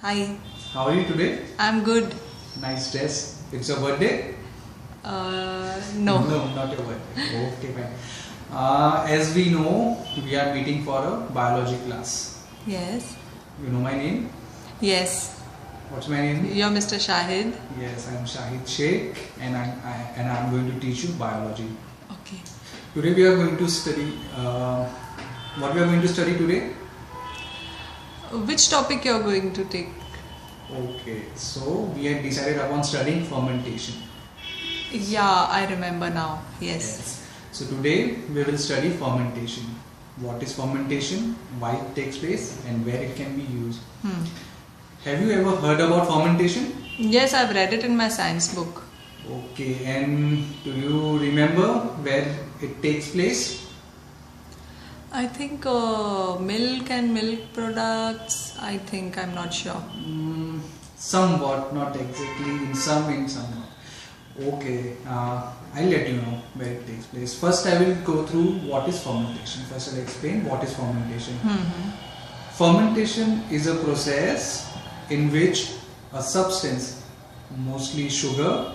Hi. How are you today? I'm good. Nice dress. It's your birthday? No. No, not your birthday. Okay, fine. As we know, we are meeting for a biology class. Yes. You know my name? Yes. What's my name? You're Mr. Shahid. Yes, I'm Shahid Sheikh, and I'm going to teach you biology. Okay. Today we are going to study. What we are going to study today? Which topic you're going to take? Okay, so we had decided upon studying fermentation. Yeah, I remember now. Yes. So today we will study fermentation. What is fermentation, why it takes place, and where it can be used. Have you ever heard about fermentation? Yes, I've read it in my science book. Okay, and do you remember where it takes place? I think milk and milk products. I'm not sure. Somewhat, not exactly. In some not. Okay, I'll let you know where it takes place. First, I will go through what is fermentation. First, I'll explain what is fermentation. Fermentation is a process in which a substance, mostly sugar,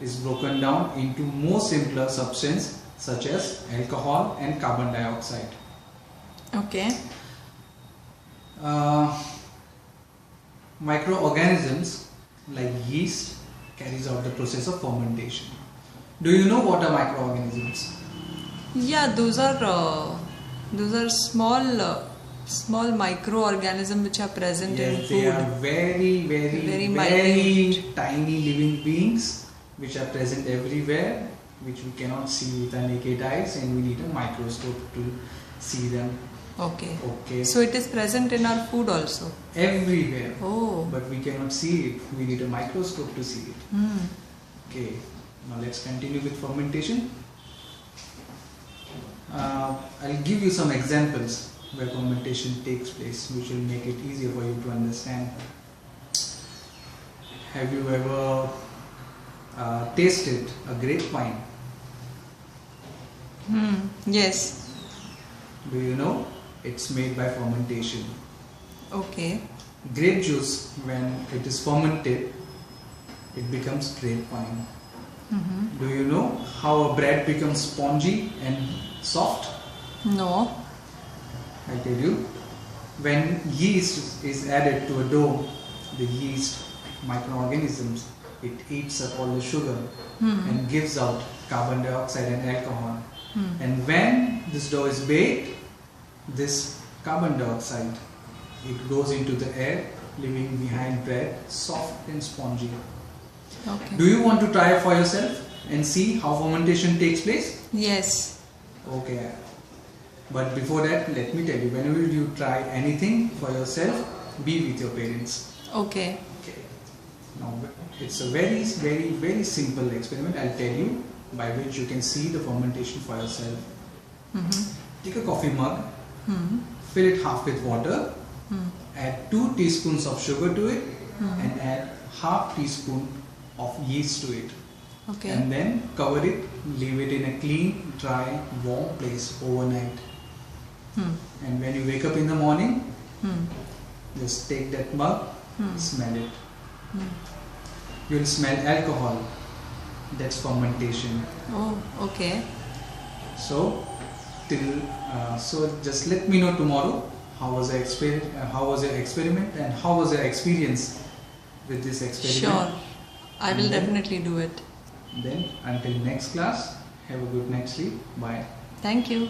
is broken down into more simpler substance such as alcohol and carbon dioxide. Okay. Microorganisms like yeast carries out the process of fermentation. Do you know what are microorganisms? Yeah, those are small microorganisms which are present in Yes, food. they are very minute. tiny living beings which are present everywhere, which we cannot see with our naked eyes, and we need a microscope to see them. Okay. Okay. So it is present in our food also. Everywhere. Oh. But we cannot see it. We need a microscope to see it. Okay. Now let's continue with fermentation. I'll give you some examples where fermentation takes place, which will make it easier for you to understand. Have you ever tasted a grapevine? Yes. Do you know? It's made by fermentation. Okay. Grape juice, when it is fermented, it becomes grapevine. Do you know how a bread becomes spongy and soft? No. I tell you. When yeast is added to a dough, the yeast microorganisms, it eats up all the sugar and gives out carbon dioxide and alcohol. And when this dough is baked, this carbon dioxide, it goes into the air, leaving behind bread soft and spongy. Okay. Do you want to try it for yourself and see how fermentation takes place? Yes. Okay. But before that, let me tell you, whenever you try anything for yourself, be with your parents. Okay. Okay. Now, it's a very simple experiment. I'll tell you, by which you can see the fermentation for yourself. Take a coffee mug, fill it half with water, add 2 teaspoons of sugar to it, and add half teaspoon of yeast to it. Okay. And then cover it, leave it in a clean, dry, warm place overnight. And when you wake up in the morning, just take that mug, smell it. You'll smell alcohol. That's fermentation. Oh, okay. So, so just let me know tomorrow how was your experiment and how was your experience with this experiment. Sure. I will definitely do it. Then until next class, have a good night's sleep. Bye. Thank you.